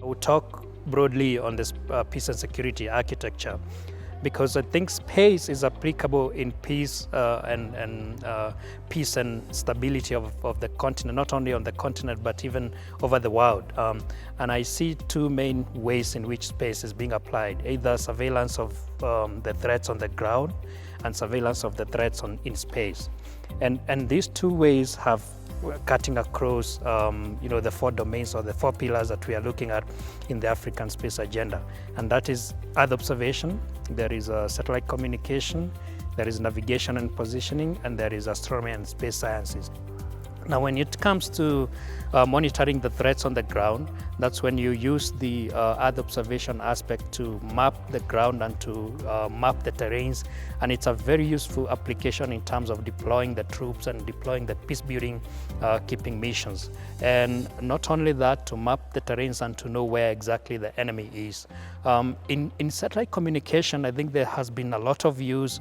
We'll talk broadly on this peace and security architecture, because I think space is applicable in peace and peace and stability of the continent, not only on the continent but even over the world. And I see two main ways in which space is being applied: either surveillance of the threats on the ground and surveillance of the threats in space. And these two ways have cutting across the four domains or the four pillars that we are looking at in the African space agenda. And that is Earth observation, there is satellite communication, there is navigation and positioning, and there is astronomy and space sciences. Now, when it comes to monitoring the threats on the ground, that's when you use the Earth observation aspect to map the ground and to map the terrains. And it's a very useful application in terms of deploying the troops and deploying the peace-building keeping missions. And not only that, to map the terrains and to know where exactly the enemy is. In satellite communication, I think there has been a lot of use,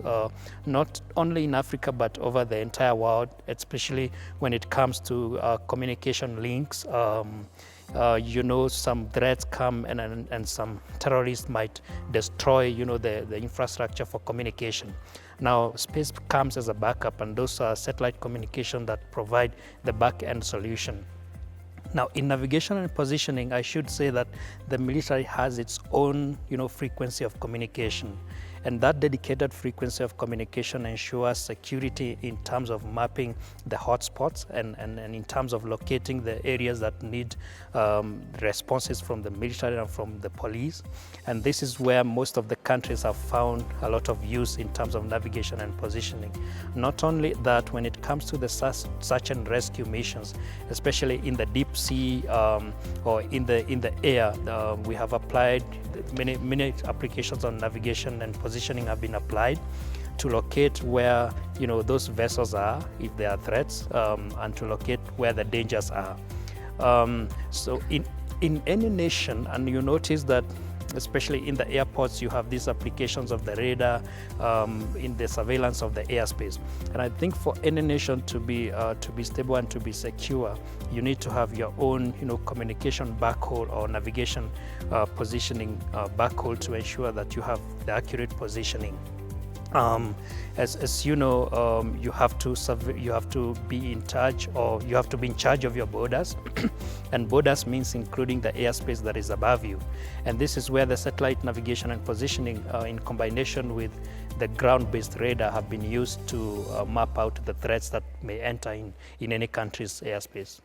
not only in Africa, but over the entire world, especially when it comes to communication links. Some threats come and some terrorists might destroy, the infrastructure for communication. Now, space comes as a backup, and those are satellite communication that provide the back-end solution. Now, in navigation and positioning, I should say that the military has its own, frequency of communication. And that dedicated frequency of communication ensures security in terms of mapping the hotspots and in terms of locating the areas that need responses from the military and from the police. And this is where most of the countries have found a lot of use in terms of navigation and positioning. Not only that, when it comes to the search and rescue missions, especially in the deep sea or in the air, we have applied many applications on navigation and positioning have been applied to locate where those vessels are, if there are threats, and to locate where the dangers are. So in any nation, and you notice that especially in the airports, you have these applications of the radar in the surveillance of the airspace. And I think for any nation to be stable and to be secure, you need to have your own communication backhaul or navigation positioning backhaul to ensure that you have the accurate positioning. As you know, you have to be in charge, or you have to be in charge of your borders. And borders means including the airspace that is above you. And this is where the satellite navigation and positioning in combination with the ground-based radar have been used to map out the threats that may enter in any country's airspace.